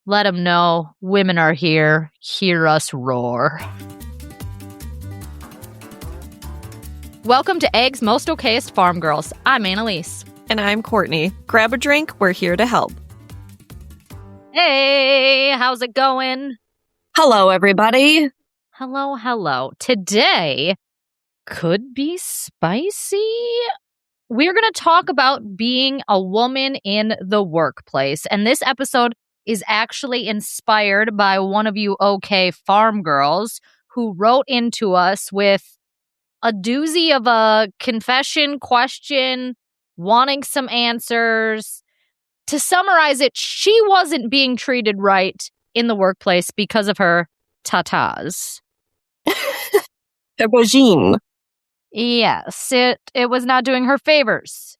Let them know women are here. Hear us roar. Welcome to Egg's Most Okayest Farm Girls. I'm Annaliese. And I'm Courtney. Grab a drink. We're here to help. Hey, how's it going? Hello, everybody. Hello. Today could be spicy. We're going to talk about being a woman in the workplace. And this episode is actually inspired by one of you okay farm girls who wrote into us with a doozy of a confession question, wanting some answers. To summarize it, she wasn't being treated right in the workplace because of her tatas. The regime. Yes, it was not doing her favors.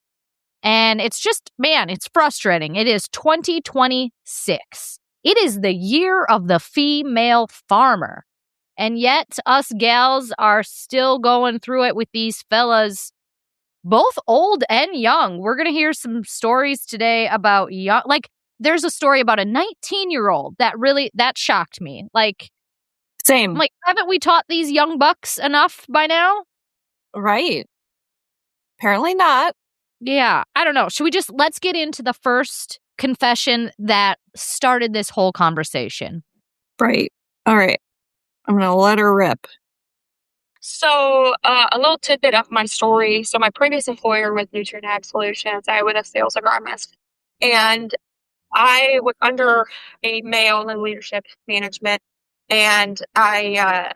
And it's just, man, it's frustrating. It is 2026. It is the year of the female farmer. And yet, us gals are still going through it with these fellas, both old and young. We're going to hear some stories today about young, like, there's a story about a 19-year-old that shocked me. Like, Same. I'm like, haven't we taught these young bucks enough by now? Right. Apparently not. Yeah, I don't know. Let's get into the first confession that started this whole conversation. Right. All right. I'm going to let her rip. So, a little tidbit of my story. So, my previous employer was Nutrient Ag Solutions. I was a sales agronomist. And I was under a male in leadership management. And I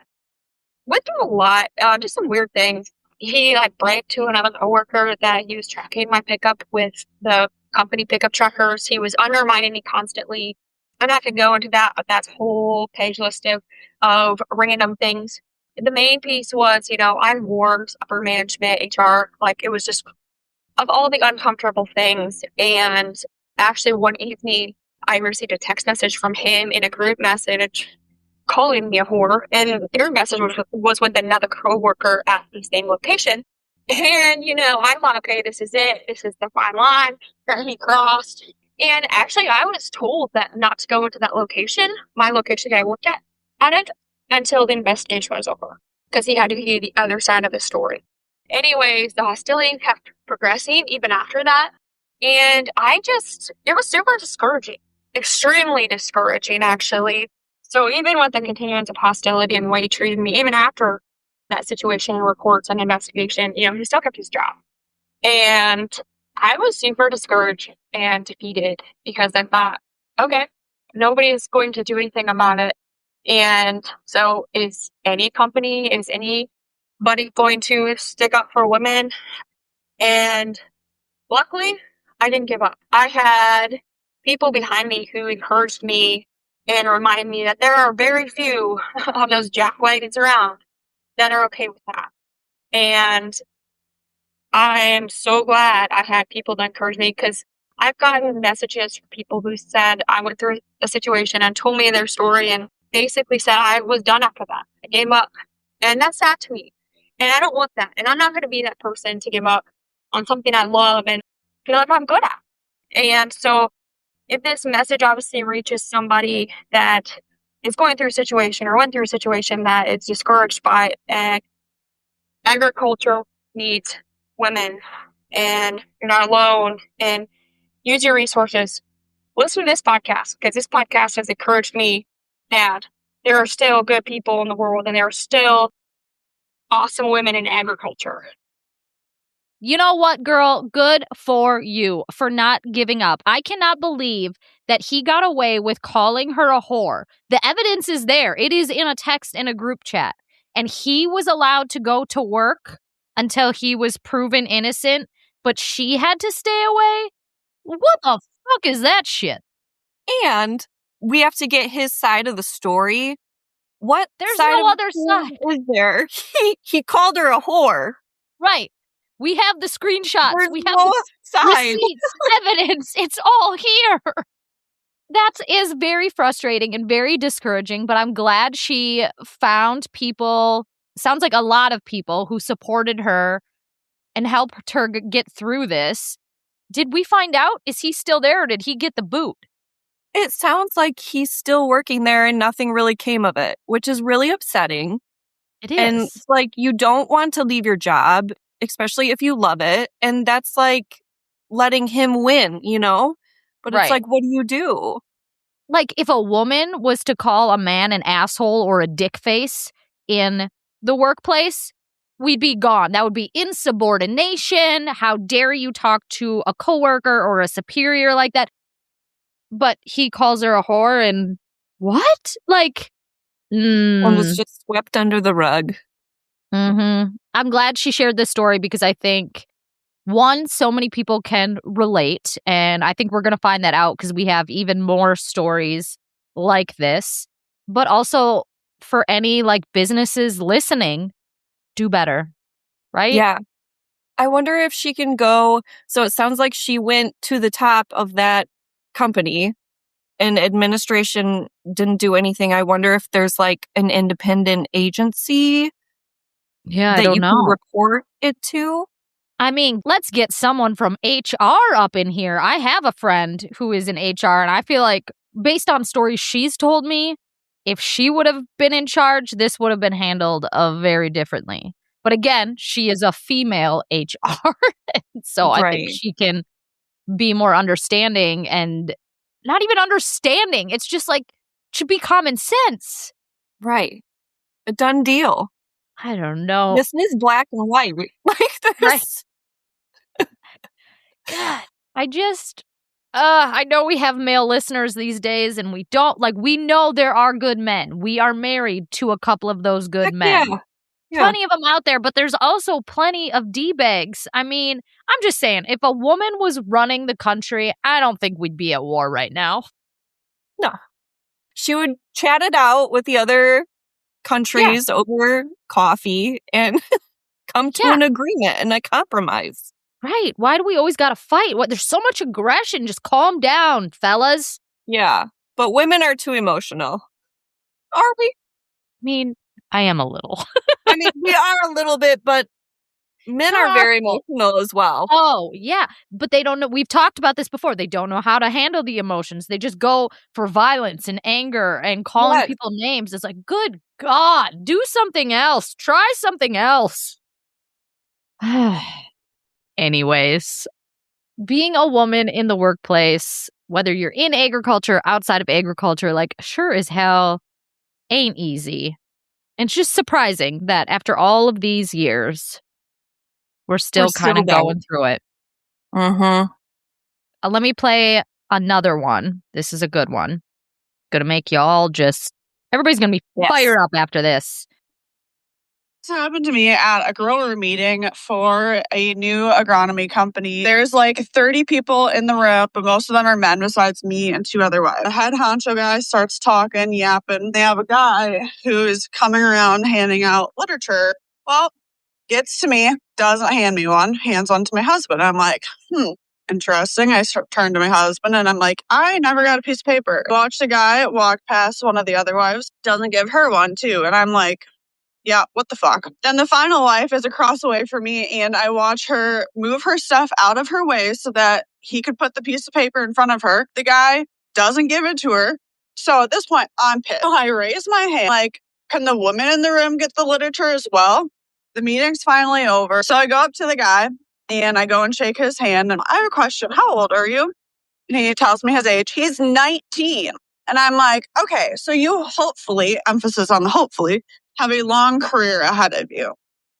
went through a lot, just some weird things. He bragged to another coworker that he was tracking my pickup with the company pickup truckers. He was undermining me constantly. I'm not going to go into that, but that's a whole page list of random things. The main piece was, I warned upper management, HR, it was just of all the uncomfortable things. And actually one evening I received a text message from him in a group message calling me a whore, and their message was with another coworker at the same location. And, I thought, okay, this is it. This is the fine line that he crossed. And actually, I was told that not to go into that location, my location I looked at it, until the investigation was over, because he had to hear the other side of the story. Anyways, the hostility kept progressing even after that. And it was super discouraging, extremely discouraging, actually. So even with the continuance of hostility and the way he treated me, even after that situation reports and investigation, he still kept his job. And I was super discouraged and defeated because I thought, okay, nobody is going to do anything about it. And so is anybody going to stick up for women? And luckily, I didn't give up. I had people behind me who encouraged me and reminded me that there are very few of those jackwagons around that are okay with that. And I am so glad I had people that encouraged me, because I've gotten messages from people who said I went through a situation and told me their story and basically said I was done after that. I gave up. And that's sad to me. And I don't want that. And I'm not going to be that person to give up on something I love and feel like I'm good at. And so if this message obviously reaches somebody that is going through a situation or went through a situation that is discouraged by agriculture needs women, and you're not alone, and use your resources, listen to this podcast, because this podcast has encouraged me that there are still good people in the world and there are still awesome women in agriculture. You know what, girl? Good for you for not giving up. I cannot believe that he got away with calling her a whore. The evidence is there. It is in a text in a group chat. And he was allowed to go to work until he was proven innocent, but she had to stay away? What the fuck is that shit? And we have to get his side of the story. What There's side no of other the story side. is there? He called her a whore. Right. We have the screenshots. There's We have no the side. receipts, evidence. It's all here. That is very frustrating and very discouraging, but I'm glad she found people, sounds like a lot of people, who supported her and helped her get through this. Did we find out? Is he still there, or did he get the boot? It sounds like he's still working there and nothing really came of it, which is really upsetting. It And is. it's like, you don't want to leave your job, especially if you love it. And that's like letting him win, you know? But it's Right. like, what do you do? Like, if a woman was to call a man an asshole or a dick face in the workplace, we'd be gone. That would be insubordination. How dare you talk to a coworker or a superior like that? But he calls her a whore and what? Like, And was just swept under the rug. I'm glad she shared this story because I think, one, so many people can relate. And I think we're going to find that out because we have even more stories like this. But also for any like businesses listening, do better, right? Yeah. I wonder if she can go. So it sounds like she went to the top of that company and administration didn't do anything. I wonder if there's like an independent agency Yeah, I that don't you can know. report it to. I mean, let's get someone from HR up in here. I have a friend who is in HR, and I feel like, based on stories she's told me, if she would have been in charge, this would have been handled very differently. But again, she is a female HR, so I think Right. she can be more understanding and not even understanding. It's just like, should be common sense. Right. A done deal. I don't know. This is black and white. Like this. God, I know we have male listeners these days and we don't, like, we know there are good men. We are married to a couple of those good Heck men. yeah. Plenty of them out there, but there's also plenty of D-bags. I mean, I'm just saying, if a woman was running the country, I don't think we'd be at war right now. No. She would chat it out with the other countries over coffee and come to an agreement and a compromise. Right. Why do we always gotta fight? What? There's so much aggression. Just calm down, fellas. Yeah. But women are too emotional. Are we? I mean, I am a little. I mean, we are a little bit, but men are very emotional as well. Oh, yeah. But they don't know. We've talked about this before. They don't know how to handle the emotions. They just go for violence and anger and calling people names. It's like, good God, do something else. Try something else. Anyways, being a woman in the workplace, whether you're in agriculture, outside of agriculture, like, sure as hell ain't easy. And it's just surprising that after all of these years, we're still kind of going through it. Let me play another one. This is a good one. Gonna make y'all just, everybody's gonna be fired up after this. This happened to me at a grower meeting for a new agronomy company. There's like 30 people in the room, but most of them are men besides me and two other wives. The head honcho guy starts talking, yapping. They have a guy who is coming around handing out literature. Well, gets to me, doesn't hand me one, hands one to my husband. I'm like, interesting. I turn to my husband and I'm like, I never got a piece of paper. Watch the guy walk past one of the other wives, doesn't give her one too. And I'm like, yeah, what the fuck? Then the final wife is across the way from me, and I watch her move her stuff out of her way so that he could put the piece of paper in front of her. The guy doesn't give it to her. So at this point, I'm pissed. I raise my hand, like, can the woman in the room get the literature as well? The meeting's finally over. So I go up to the guy, and I go and shake his hand, and I have a question. How old are you? And he tells me his age. He's 19. And I'm like, okay, so you hopefully, emphasis on the hopefully, have a long career ahead of you.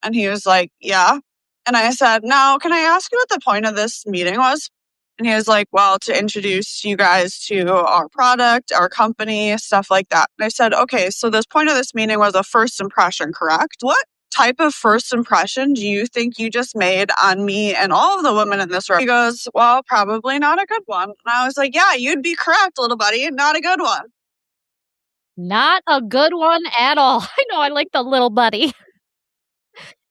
And he was like, yeah. And I said, now, can I ask you what the point of this meeting was? And he was like, well, to introduce you guys to our product, our company, stuff like that. And I said, okay, so the point of this meeting was a first impression, correct? What type of first impression do you think you just made on me and all of the women in this room? He goes, well, probably not a good one. And I was like, yeah, you'd be correct, little buddy, not a good one. Not a good one at all. I know, I like the little buddy.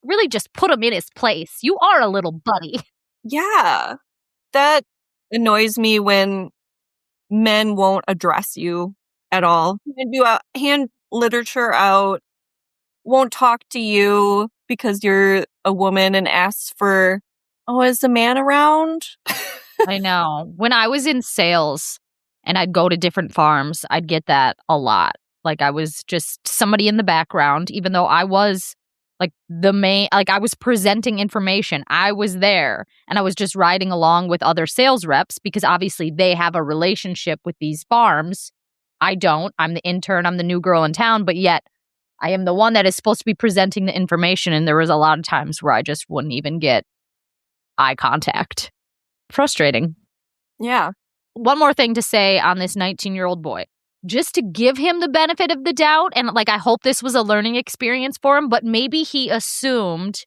Really just put him in his place. You are a little buddy. Yeah. That annoys me when men won't address you at all. And do hand literature out, won't talk to you because you're a woman and asks for, oh, is the man around? I know. When I was in sales and I'd go to different farms, I'd get that a lot. Like I was just somebody in the background, even though I was like the main, like I was presenting information. I was there and I was just riding along with other sales reps because obviously they have a relationship with these farms. I don't. I'm the intern. I'm the new girl in town, but yet I am the one that is supposed to be presenting the information. And there was a lot of times where I just wouldn't even get eye contact. Frustrating. Yeah. One more thing to say on this 19-year-old boy. Just to give him the benefit of the doubt, and like I hope this was a learning experience for him, but maybe he assumed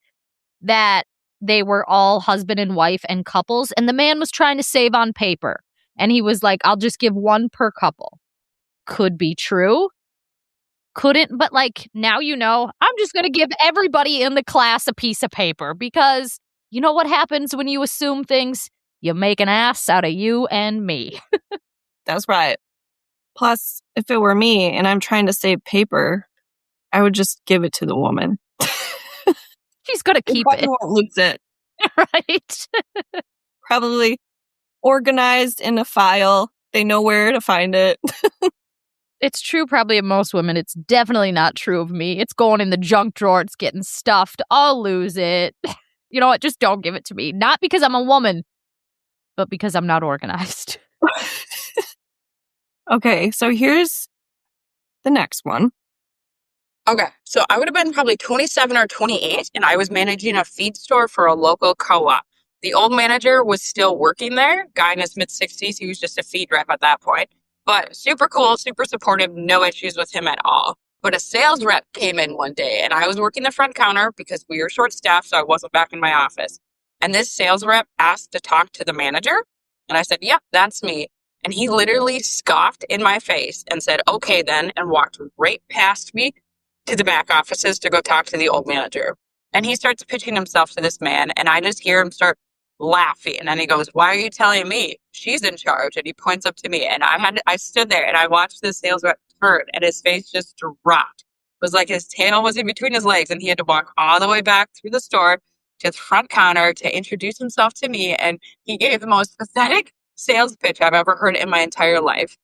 that they were all husband and wife and couples, and the man was trying to save on paper. And he was like, I'll just give one per couple. Could be true. Couldn't, but like now you know, I'm just going to give everybody in the class a piece of paper because you know what happens when you assume things? You make an ass out of you and me. That's right. Plus, if it were me and I'm trying to save paper, I would just give it to the woman. She's going to keep probably it. Won't lose it. Right? Probably organized in a file. They know where to find it. It's true probably of most women. It's definitely not true of me. It's going in the junk drawer. It's getting stuffed. I'll lose it. You know what? Just don't give it to me. Not because I'm a woman, but because I'm not organized. Okay, so here's the next one. Okay, so I would have been probably 27 or 28, and I was managing a feed store for a local co-op. The old manager was still working there, guy in his mid-60s. He was just a feed rep at that point. But super cool, super supportive, no issues with him at all. But a sales rep came in one day, and I was working the front counter because we were short-staffed, so I wasn't back in my office. And this sales rep asked to talk to the manager, and I said, yep, that's me. And he literally scoffed in my face and said, okay then, and walked right past me to the back offices to go talk to the old manager. And he starts pitching himself to this man, and I just hear him start laughing. And he goes, why are you telling me? She's in charge. And he points up to me. And I stood there and I watched the sales rep turn, and his face just dropped. It was like his tail was in between his legs, and he had to walk all the way back through the store to the front counter to introduce himself to me. And he gave the most pathetic sales pitch I've ever heard in my entire life.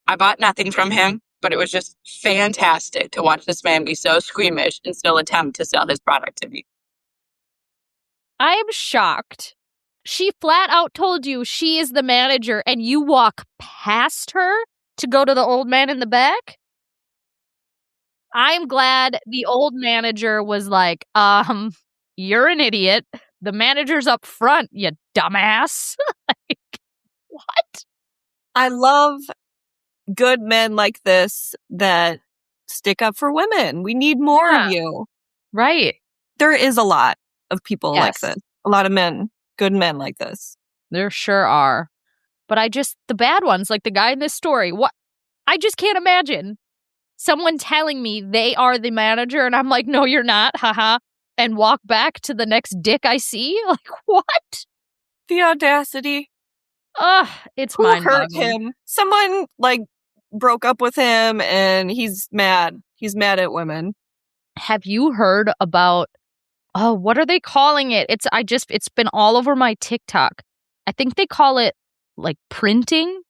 I bought nothing from him, but it was just fantastic to watch this man be so squeamish and still attempt to sell his product to me. I am shocked. She flat out told you she is the manager and you walk past her to go to the old man in the back? I'm glad the old manager was like, you're an idiot. The manager's up front, you dumbass. Like, what? I love good men like this that stick up for women. We need more of you. Right. There is a lot of people like Yes. this. A lot of men, good men like this. There sure are. But the bad ones, like the guy in this story, what? I just can't imagine someone telling me they are the manager and I'm like, no, you're not, haha, and walk back to the next dick I see? Like, what? The audacity. Ugh, it's Who hurt mind-boggling. him? Someone broke up with him and he's mad. He's mad at women. Have you heard about, what are they calling it? It's been all over my TikTok. I think they call it like printing,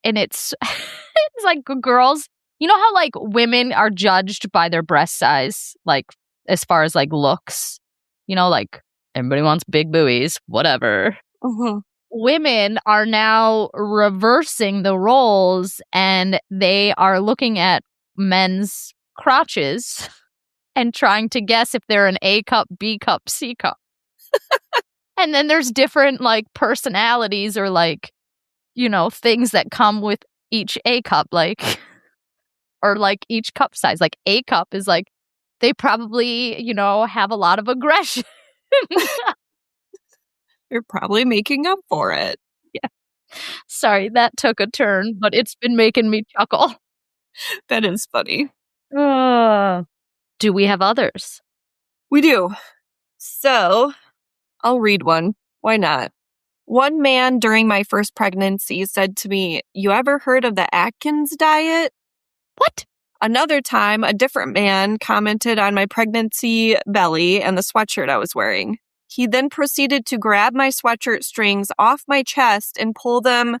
and it's it's like girls, you know how like women are judged by their breast size, like as far as like looks, you know, like everybody wants big boobies, whatever. Mm-hmm. Women are now reversing the roles and they are looking at men's crotches and trying to guess if they're an A cup, B cup, C cup. And then there's different like personalities or like, you know, things that come with each A cup, like, or like each cup size. Like A cup is like, they probably, you know, have a lot of aggression. You're probably making up for it. Yeah. Sorry, that took a turn, but it's been making me chuckle. That is funny. Do we have others? We do. So, I'll read one. Why not? One man during my first pregnancy said to me, "You ever heard of the Atkins diet?" What? Another time, a different man commented on my pregnancy belly and the sweatshirt I was wearing. He then proceeded to grab my sweatshirt strings off my chest and pull them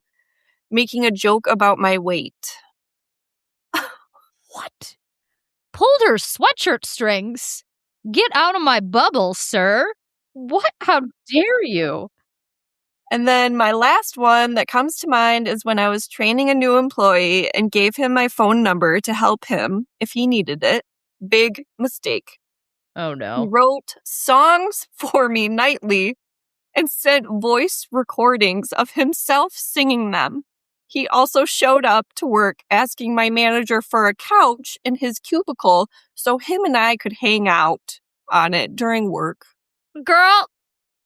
making a joke about my weight. What? Pulled her sweatshirt strings? Get out of my bubble, sir. What? How dare you? And then my last one that comes to mind is when I was training a new employee and gave him my phone number to help him if he needed it. Big mistake. Oh, He no. wrote songs for me nightly and sent voice recordings of himself singing them. He also showed up to work asking my manager for a couch in his cubicle so him and I could hang out on it during work. Girl,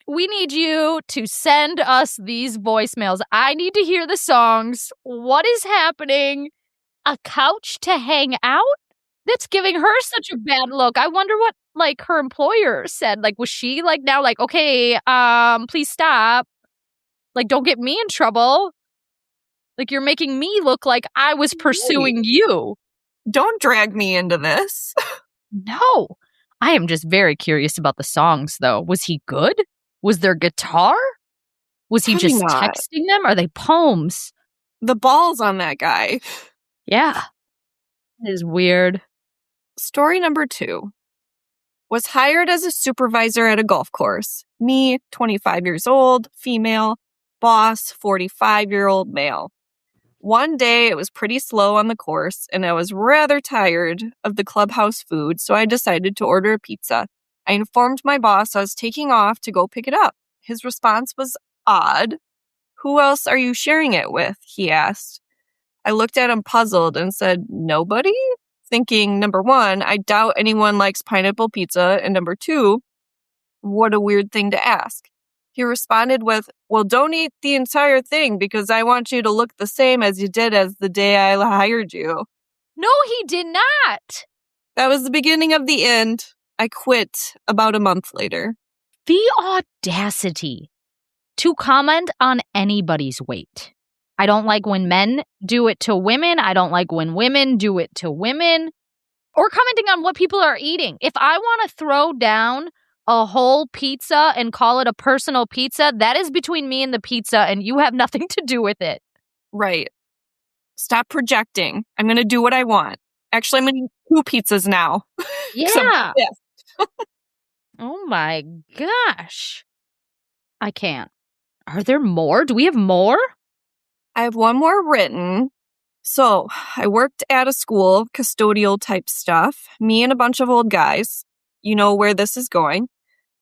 we need you to send us these voicemails. I need to hear the songs. What is happening? A couch to hang out? That's giving her such a bad look. I wonder what, like, her employer said. Like, was she, like, now, like, okay, please stop. Like, don't get me in trouble. Like, you're making me look like I was pursuing you. Don't drag me into this. No. I am just very curious about the songs, though. Was he good? Was there guitar? Was he Probably just not. texting them? Are they poems? The balls on that guy. Yeah. It is weird. Story number 2. Was hired as a supervisor at a golf course. Me, 25 years old, female. Boss, 45-year-old male. One day it was pretty slow on the course and I was rather tired of the clubhouse food, so I decided to order a pizza. I informed my boss I was taking off to go pick it up. His response was odd. Who else are you sharing it with? He asked. I looked at him puzzled and said, nobody? Thinking, number 1, I doubt anyone likes pineapple pizza, and number 2, what a weird thing to ask. He responded with, well, don't eat the entire thing because I want you to look the same as you did as the day I hired you. No, he did not. That was the beginning of the end. I quit about a month later. The audacity to comment on anybody's weight. I don't like when men do it to women. I don't like when women do it to women. Or commenting on what people are eating. If I want to throw down a whole pizza and call it a personal pizza, that is between me and the pizza, and you have nothing to do with it. Right. Stop projecting. I'm going to do what I want. Actually, I'm going to eat 2 pizzas now. Yeah. Oh my gosh. I can't. Are there more? Do we have more? I have one more written. So, I worked at a school, custodial type stuff. Me and a bunch of old guys. You know where this is going.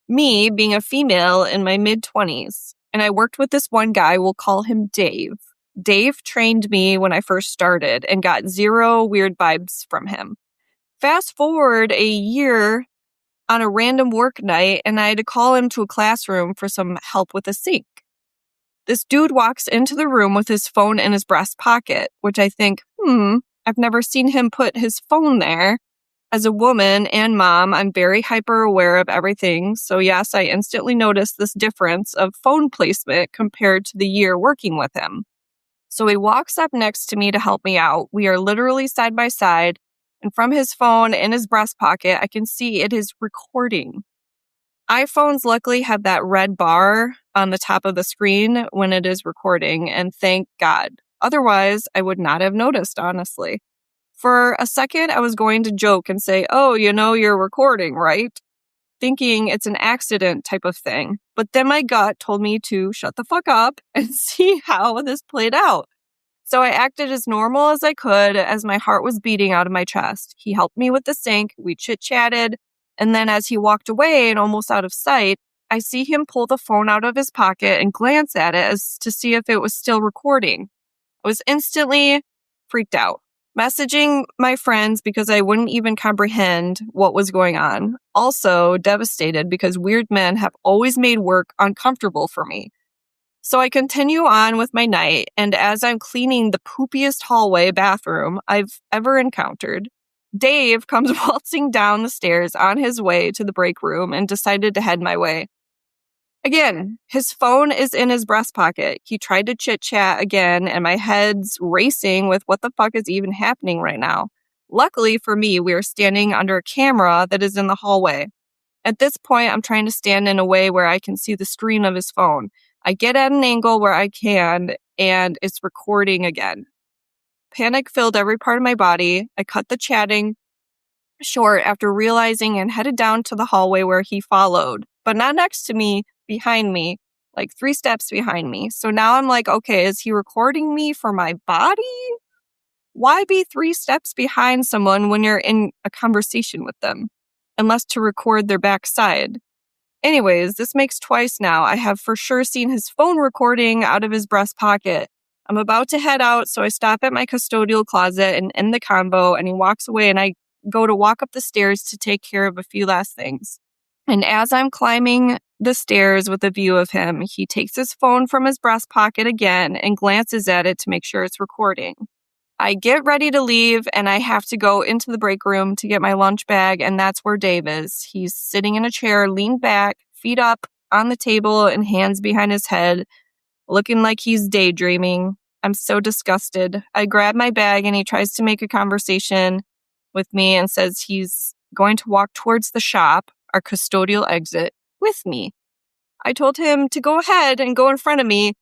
Me being a female in my mid-20s. And I worked with this one guy, we'll call him Dave. Dave trained me when I first started and got 0 weird vibes from him. Fast forward a year on a random work night, and I had to call him to a classroom for some help with a sink. This dude walks into the room with his phone in his breast pocket, which I think, I've never seen him put his phone there. As a woman and mom, I'm very hyper aware of everything. So yes, I instantly noticed this difference of phone placement compared to the year working with him. So he walks up next to me to help me out. We are literally side by side. And from his phone in his breast pocket, I can see it is recording. iPhones luckily have that red bar on the top of the screen when it is recording, and thank God. Otherwise, I would not have noticed, honestly. For a second, I was going to joke and say, oh, you know, you're recording, right? Thinking it's an accident type of thing. But then my gut told me to shut the fuck up and see how this played out. So I acted as normal as I could as my heart was beating out of my chest. He helped me with the sink, we chit-chatted, and then as he walked away and almost out of sight, I see him pull the phone out of his pocket and glance at it as to see if it was still recording. I was instantly freaked out, messaging my friends because I wouldn't even comprehend what was going on. Also devastated because weird men have always made work uncomfortable for me. So I continue on with my night, and as I'm cleaning the poopiest hallway bathroom I've ever encountered, Dave comes waltzing down the stairs on his way to the break room and decided to head my way. Again, his phone is in his breast pocket. He tried to chit-chat again, and my head's racing with what the fuck is even happening right now. Luckily for me, we are standing under a camera that is in the hallway. At this point, I'm trying to stand in a way where I can see the screen of his phone. I get at an angle where I can, and it's recording again. Panic filled every part of my body. I cut the chatting short after realizing and headed down to the hallway where he followed, but not next to me, behind me, like 3 steps behind me. So now I'm like, okay, is he recording me for my body? Why be 3 steps behind someone when you're in a conversation with them? Unless to record their backside. Anyways, this makes twice now. I have for sure seen his phone recording out of his breast pocket. I'm about to head out, so I stop at my custodial closet and end the convo, and he walks away, and I go to walk up the stairs to take care of a few last things. And as I'm climbing the stairs with a view of him, he takes his phone from his breast pocket again and glances at it to make sure it's recording. I get ready to leave, and I have to go into the break room to get my lunch bag, and that's where Dave is. He's sitting in a chair, leaned back, feet up on the table and hands behind his head, looking like he's daydreaming. I'm so disgusted. I grab my bag, and he tries to make a conversation with me and says he's going to walk towards the shop, our custodial exit, with me. I told him to go ahead and go in front of me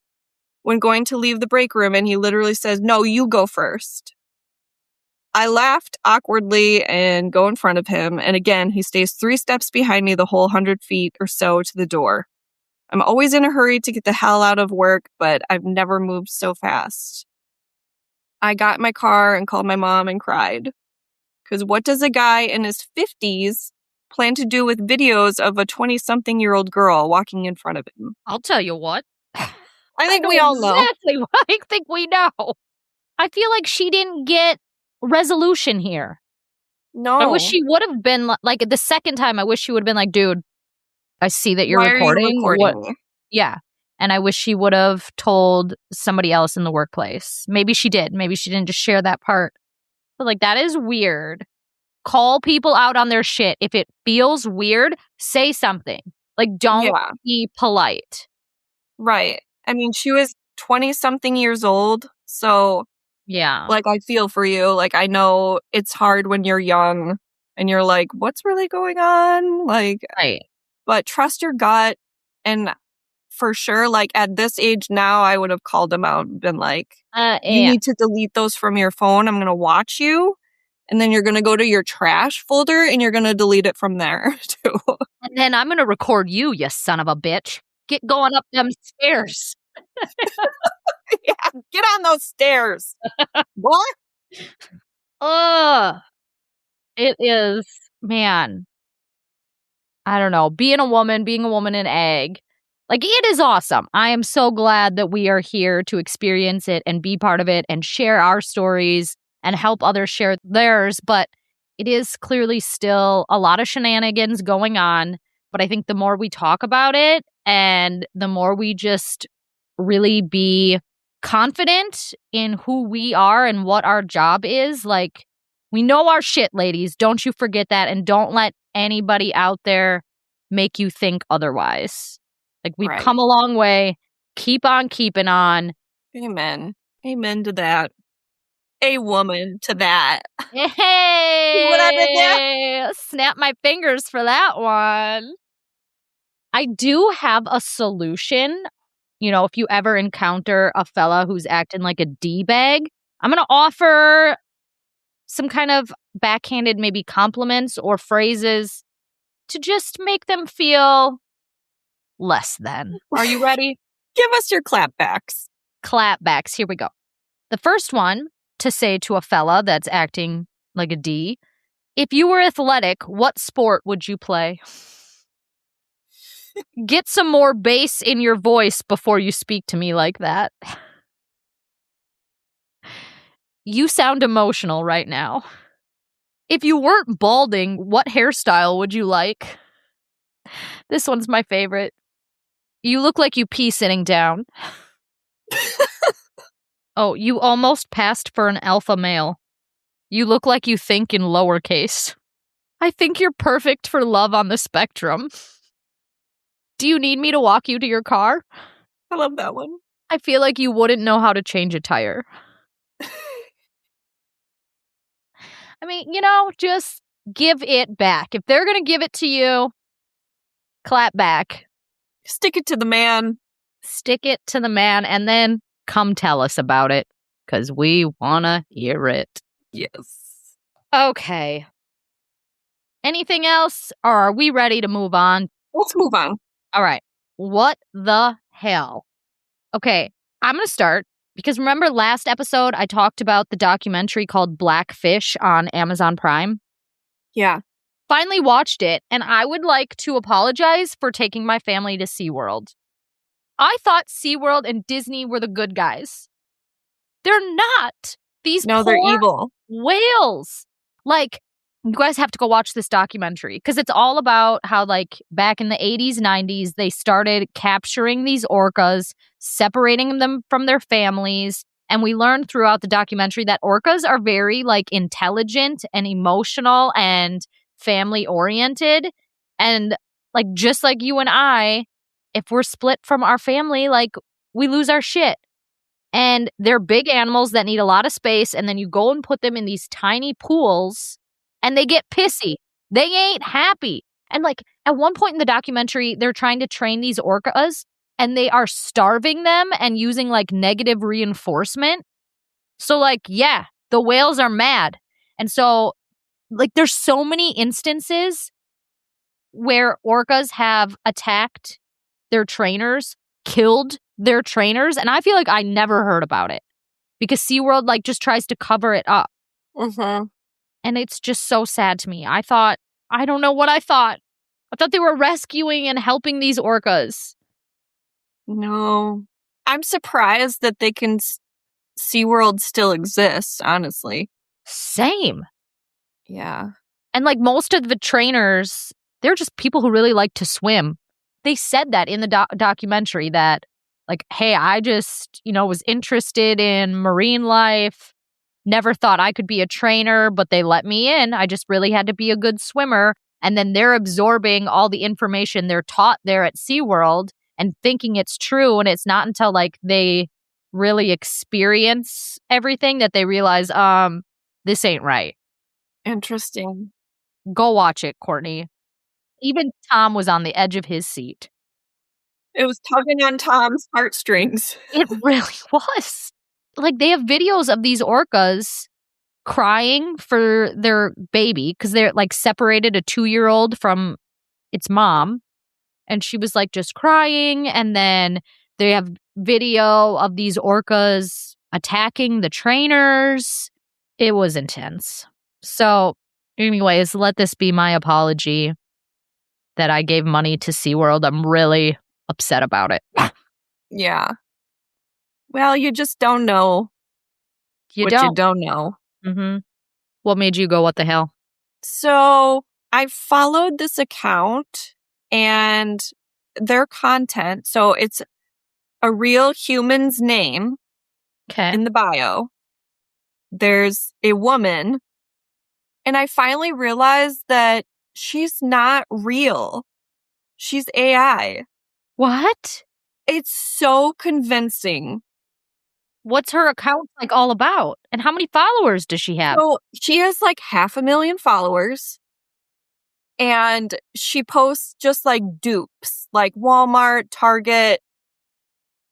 when going to leave the break room, and he literally says, no, you go first. I laughed awkwardly and go in front of him, and again, he stays 3 steps behind me the whole 100 feet or so to the door. I'm always in a hurry to get the hell out of work, but I've never moved so fast. I got in my car and called my mom and cried. Because what does a guy in his 50s plan to do with videos of a 20-something-year-old girl walking in front of him? I'll tell you what. I think we all know. Exactly what I think we know. I feel like she didn't get resolution here. No. I wish she would have been like the second time. I wish she would have been like, dude, I see that you're Why recording. Are you recording me? Yeah. And I wish she would have told somebody else in the workplace. Maybe she did. Maybe she didn't just share that part. But like, that is weird. Call people out on their shit. If it feels weird, say something. Like, don't be polite. Right. I mean, she was 20-something years old. So, yeah. Like, I feel for you. Like, I know it's hard when you're young and you're like, what's really going on? Like, right. But trust your gut. And for sure, like, at this age now, I would have called him out and been like, you need to delete those from your phone. I'm going to watch you. And then you're going to go to your trash folder and you're going to delete it from there, too. And then I'm going to record you, you son of a bitch. Get going up them stairs. Yeah, get on those stairs. What? It is, man. I don't know. Being a woman in ag, like, it is awesome. I am so glad that we are here to experience it and be part of it and share our stories and help others share theirs. But it is clearly still a lot of shenanigans going on. But I think the more we talk about it and the more we just really be confident in who we are and what our job is, like, we know our shit, ladies. Don't you forget that. And don't let anybody out there make you think otherwise. Like, we've come a long way. Keep on keeping on. Amen. Amen to that. A woman to that. Hey! What happened there? Snap my fingers for that one. I do have a solution. You know, if you ever encounter a fella who's acting like a D-bag, I'm going to offer some kind of backhanded maybe compliments or phrases to just make them feel less than. Are you ready? Give us your clapbacks. Clapbacks. Here we go. The first one to say to a fella that's acting like a D, if you were athletic, what sport would you play? Get some more bass in your voice before you speak to me like that. You sound emotional right now. If you weren't balding, what hairstyle would you like? This one's my favorite. You look like you pee sitting down. Oh, you almost passed for an alpha male. You look like you think in lowercase. I think you're perfect for love on the spectrum. Do you need me to walk you to your car? I love that one. I feel like you wouldn't know how to change a tire. I mean, you know, just give it back. If they're going to give it to you, clap back. Stick it to the man. Stick it to the man, and then come tell us about it because we want to hear it. Yes. Okay. Anything else, or are we ready to move on? Let's move on. All right. What the hell? Okay, I'm going to start because remember last episode I talked about the documentary called Blackfish on Amazon Prime? Yeah. Finally watched it, and I would like to apologize for taking my family to SeaWorld. I thought SeaWorld and Disney were the good guys. They're not. These they're poor evil. whales. Like, you guys have to go watch this documentary because it's all about how, like, back in the 80s, 90s, they started capturing these orcas, separating them from their families. And we learned throughout the documentary that orcas are very, like, intelligent and emotional and family-oriented. And, like, just like you and I, if we're split from our family, like, we lose our shit. And they're big animals that need a lot of space. And then you go and put them in these tiny pools and they get pissy. They ain't happy. And like at one point in the documentary, they're trying to train these orcas and they are starving them and using like negative reinforcement. So like, yeah, the whales are mad. And so like there's so many instances where orcas have attacked their trainers, killed their trainers, and I feel like I never heard about it because SeaWorld like just tries to cover it up. Mm-hmm. And it's just so sad to me. I don't know what I thought. I thought they were rescuing and helping these orcas. No. I'm surprised that they can SeaWorld still exists, honestly. Same. Yeah. And like most of the trainers, they're just people who really like to swim. They said that in the documentary that like, hey, I just, was interested in marine life. Never thought I could be a trainer, but they let me in. I just really had to be a good swimmer. And then they're absorbing all the information they're taught there at SeaWorld and thinking it's true. And it's not until like they really experience everything that they realize, this ain't right. Interesting. Go watch it, Courtney. Even Tom was on the edge of his seat. It was tugging on Tom's heartstrings. It really was. Like, they have videos of these orcas crying for their baby because they're, like, separated a 2-year-old from its mom. And she was, like, just crying. And then they have video of these orcas attacking the trainers. It was intense. So, anyways, let this be my apology that I gave money to SeaWorld. I'm really upset about it. Yeah. Well, you just don't know You you don't know. Mm-hmm. What made you go, what the hell? So I followed this account and their content. So it's a real human's name in the bio. There's a woman. And I finally realized that she's not real. She's AI. What? It's so convincing. What's her account like all about? And how many followers does she have? So she has like 500,000 followers. And she posts just like dupes, like Walmart, Target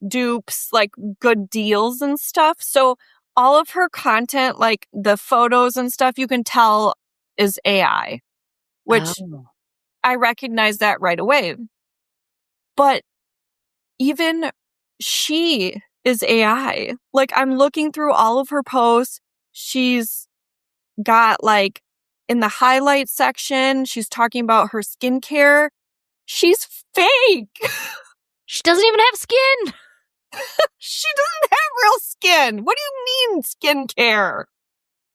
dupes, like good deals and stuff. So all of her content, like the photos and stuff, you can tell is AI, which I recognize that right away. But even she is AI. Like, I'm looking through all of her posts. She's got like in the highlight section, she's talking about her skincare. She's fake. She doesn't even have skin. She doesn't have real skin. What do you mean skincare?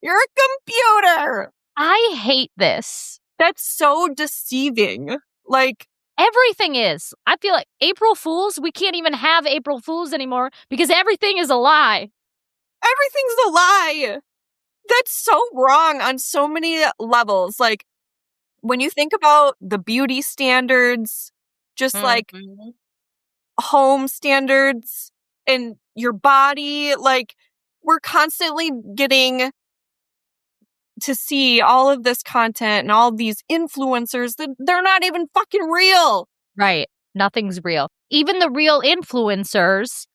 You're a computer. I hate this. That's so deceiving. Like, everything is. I feel like April Fools, we can't even have April Fools anymore because everything is a lie. Everything's a lie. That's so wrong on so many levels. Like, when you think about the beauty standards, just like home standards and your body, like, we're constantly getting to see all of this content and all these influencers that they're not even fucking real. Right. Nothing's real. Even the real influencers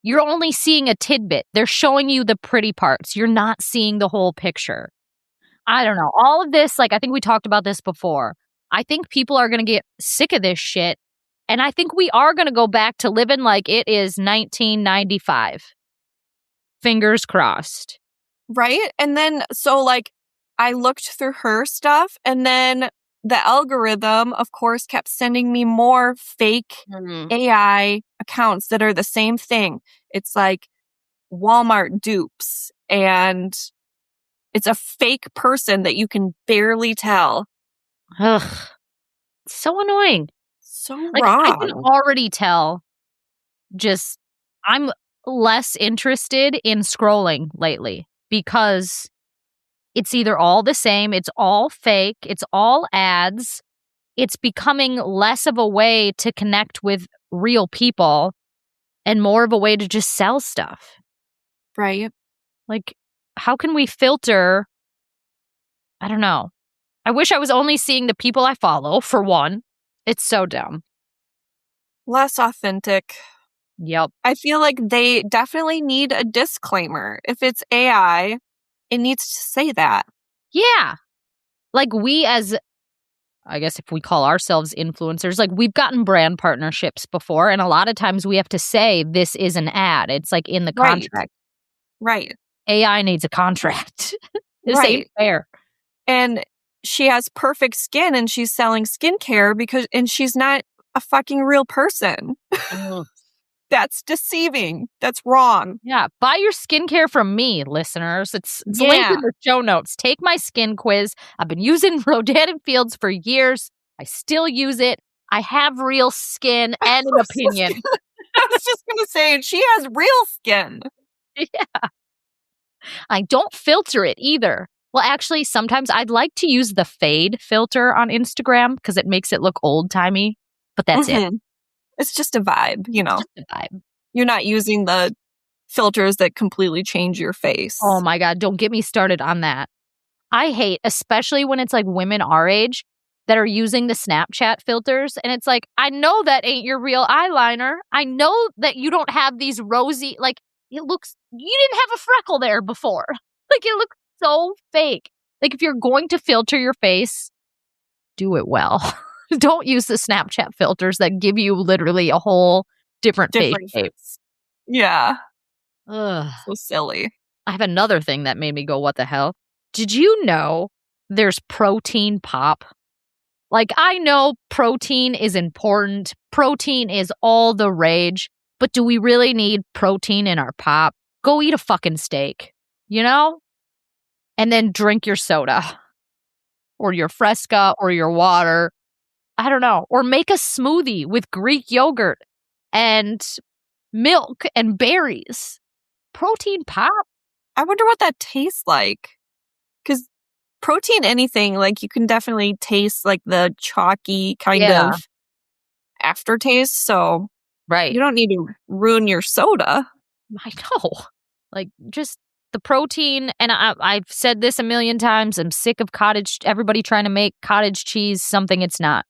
You're only seeing a tidbit. They're showing you the pretty parts. You're not seeing the whole picture. I don't know. All of this, like, I think we talked about this before. I think people are going to get sick of this shit. And I think we are going to go back to living like it is 1995. Fingers crossed. Right? And then, so like, I looked through her stuff, and then the algorithm, of course, kept sending me more fake AI accounts that are the same thing. It's like Walmart dupes, and it's a fake person that you can barely tell. Ugh. So annoying. So Like, wrong. I can already tell just I'm less interested in scrolling lately because it's either all the same, it's all fake, it's all ads. It's becoming less of a way to connect with real people and more of a way to just sell stuff. Right. Like, how can we filter? I don't know. I wish I was only seeing the people I follow, for one. It's so dumb. Less authentic. Yep. I feel like they definitely need a disclaimer. If it's AI, it needs to say that. Yeah. Like, we as, I guess if we call ourselves influencers, like, we've gotten brand partnerships before, and a lot of times we have to say this is an ad. It's like in the contract. Right. AI needs a contract. This ain't fair. And she has perfect skin, and she's selling skincare and she's not a fucking real person. That's deceiving. That's wrong. Yeah. Buy your skincare from me, listeners. It's linked in the show notes. Take my skin quiz. I've been using Rodan & Fields for years. I still use it. I have real skin and an opinion. I was just going to say, she has real skin. Yeah. I don't filter it either. Well, actually, sometimes I'd like to use the fade filter on Instagram because it makes it look old-timey. But that's it. It's just a vibe, you know. It's just a vibe. You're not using the filters that completely change your face. Oh my God, don't get me started on that. I hate, especially when it's like women our age that are using the Snapchat filters. And it's like, I know that ain't your real eyeliner. I know that you don't have these rosy, like, it looks, you didn't have a freckle there before. Like, it looks so fake. Like, if you're going to filter your face, do it well. Don't use the Snapchat filters that give you literally a whole different face shape. Yeah. Ugh. So silly. I have another thing that made me go, what the hell? Did you know there's protein pop? Like, I know protein is important. Protein is all the rage. But do we really need protein in our pop? Go eat a fucking steak, you know? And then drink your soda. Or your Fresca or your water. I don't know. Or make a smoothie with Greek yogurt and milk and berries. Protein pop. I wonder what that tastes like. Because protein anything, like, you can definitely taste like the chalky kind of aftertaste. So you don't need to ruin your soda. I know. Like, just the protein. And I've said this a million times. I'm sick of everybody trying to make cottage cheese something it's not.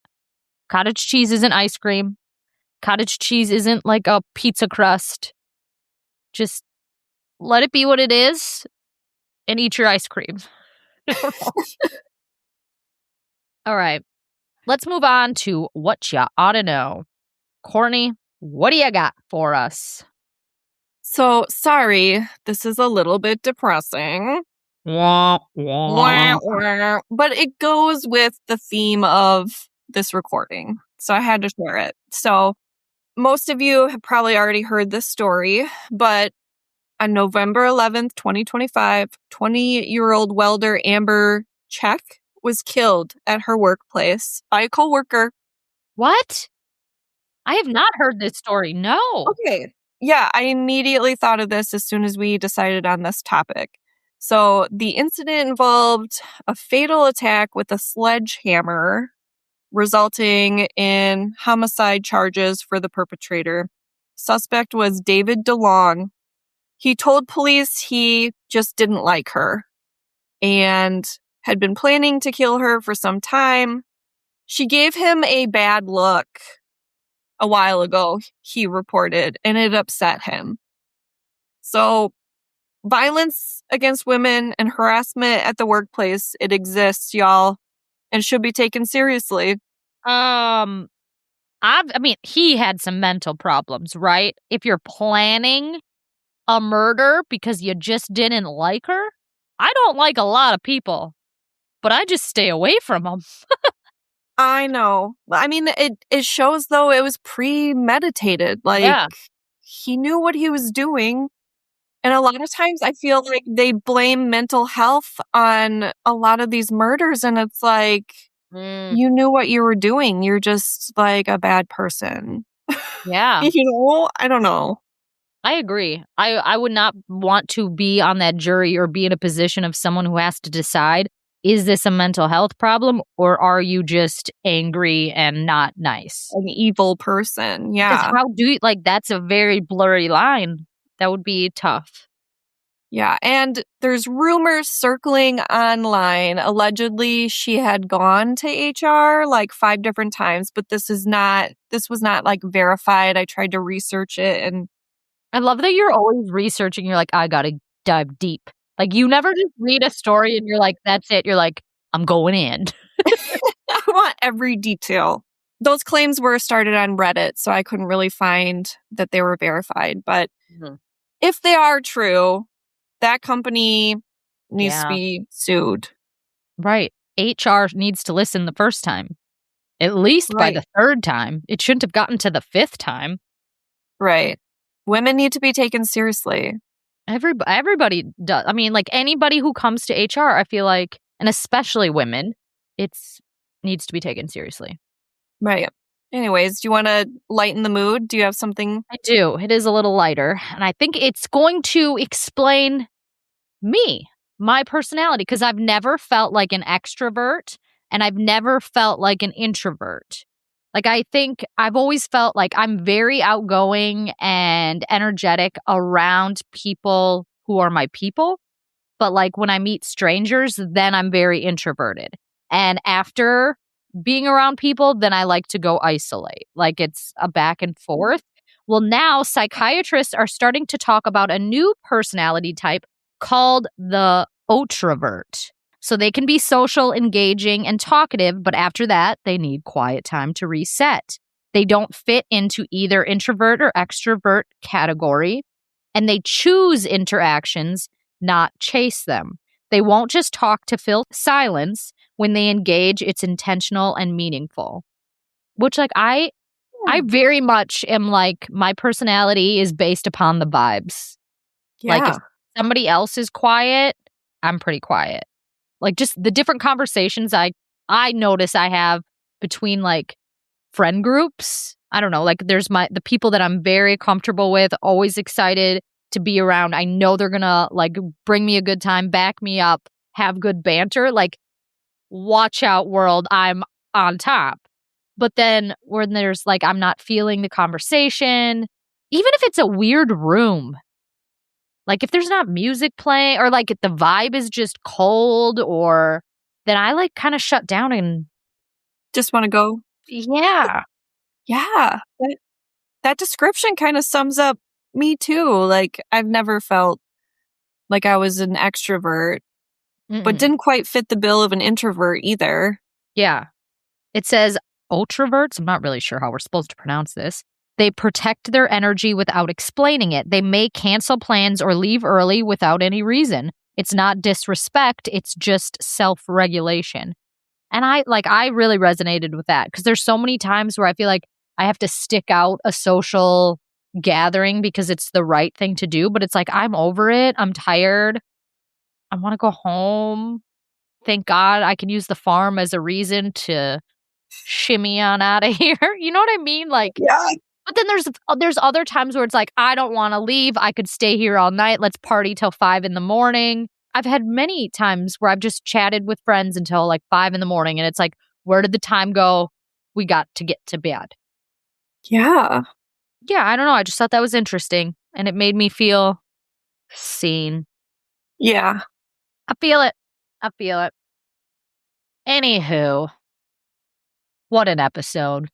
Cottage cheese isn't ice cream. Cottage cheese isn't like a pizza crust. Just let it be what it is and eat your ice cream. All right. Let's move on to what you ought to know. Courtney, what do you got for us? So, sorry, this is a little bit depressing. Wah, wah. But it goes with the theme of this recording. So I had to share it. So most of you have probably already heard this story, but on November 11th, 2025, 20-year-old welder Amber Check was killed at her workplace by a coworker. What? I have not heard this story. No. Okay. Yeah, I immediately thought of this as soon as we decided on this topic. So the incident involved a fatal attack with a sledgehammer, resulting in homicide charges for the perpetrator. Suspect was David DeLong. He told police he just didn't like her and had been planning to kill her for some time. She gave him a bad look a while ago, he reported, and it upset him. So violence against women and harassment at the workplace, it exists, y'all, and should be taken seriously. I mean, he had some mental problems, right? If you're planning a murder because you just didn't like her, I don't like a lot of people, but I just stay away from them. I know. I mean, it shows, though, it was premeditated. Like, Yeah. he knew what he was doing. And a lot of times I feel like they blame mental health on a lot of these murders. And it's like, you knew what you were doing. You're just like a bad person. Yeah. I don't know. I agree. I would not want to be on that jury or be in a position of someone who has to decide, is this a mental health problem or are you just angry and not nice? An evil person. 'Cause Yeah. how do you, like, that's a very blurry line. That would be tough. Yeah. And there's rumors circling online. Allegedly, she had gone to HR like 5 different times, but this was not like verified. I tried to research it and I love that you're always researching. You're like, I gotta dive deep. Like, you never just read a story and you're like, that's it. You're like, I'm going in. I want every detail. Those claims were started on Reddit, so I couldn't really find that they were verified. But if they are true, that company needs to be sued. Right. HR needs to listen the first time. At least by the third time. It shouldn't have gotten to the 5th time. Right. Women need to be taken seriously. Everybody does. I mean, like, anybody who comes to HR, I feel like, and especially women, needs to be taken seriously. Right. Anyways, do you want to lighten the mood? Do you have something? I do. It is a little lighter. And I think it's going to explain me, my personality, because I've never felt like an extrovert and I've never felt like an introvert. Like, I think I've always felt like I'm very outgoing and energetic around people who are my people. But like when I meet strangers, then I'm very introverted. And after being around people, then I like to go isolate. Like, it's a back and forth. Well, now psychiatrists are starting to talk about a new personality type called the outrovert. So they can be social, engaging, and talkative, but after that, they need quiet time to reset. They don't fit into either introvert or extrovert category, and they choose interactions, not chase them. They won't just talk to fill silence. When they engage, it's intentional and meaningful. Which, like, I very much am like, my personality is based upon the vibes. Yeah. Like, if somebody else is quiet, I'm pretty quiet. Like, just the different conversations I notice I have between, like, friend groups. I don't know, like, there's the people that I'm very comfortable with, always excited to be around. I know they're gonna, like, bring me a good time, back me up, have good banter. Like, watch out, world, I'm on top. But then when there's, like, I'm not feeling the conversation, even if it's a weird room, like, if there's not music playing or, like, if the vibe is just cold, or then I, like, kind of shut down and Just want to go. yeah. Yeah. That description kind of sums up me too. Like, I've never felt like I was an extrovert, but didn't quite fit the bill of an introvert either. Yeah. It says ultraverts. I'm not really sure how we're supposed to pronounce this. They protect their energy without explaining it. They may cancel plans or leave early without any reason. It's not disrespect. It's just self-regulation. And I really resonated with that, because there's so many times where I feel like I have to stick out a social gathering because it's the right thing to do. But it's like, I'm over it. I'm tired. I want to go home. Thank God I can use the farm as a reason to shimmy on out of here. You know what I mean? Like, Yeah. but then there's other times where it's like, I don't want to leave. I could stay here all night. Let's party till 5 a.m. I've had many times where I've just chatted with friends until like 5 a.m. and it's like, where did the time go? We got to get to bed. Yeah. Yeah, I don't know. I just thought that was interesting, and it made me feel seen. Yeah. I feel it. Anywho, what an episode.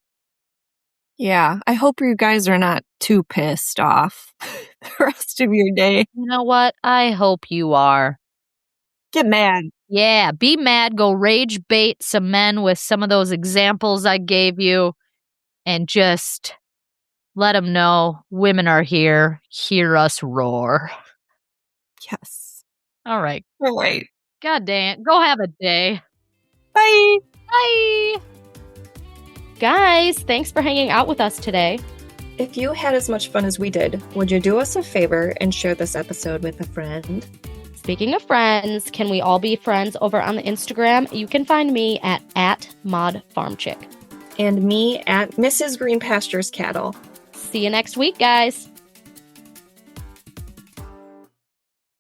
Yeah, I hope you guys are not too pissed off the rest of your day. You know what? I hope you are. Get mad. Yeah, be mad, go rage bait some men with some of those examples I gave you, and just let them know women are here. Hear us roar. Yes. All right. All right. God dang it. Go have a day. Bye. Bye. Guys, thanks for hanging out with us today. If you had as much fun as we did, would you do us a favor and share this episode with a friend? Speaking of friends, can we all be friends over on the Instagram? You can find me at @modfarmchick. And me at Mrs. Green Pastures Cattle. See you next week, guys.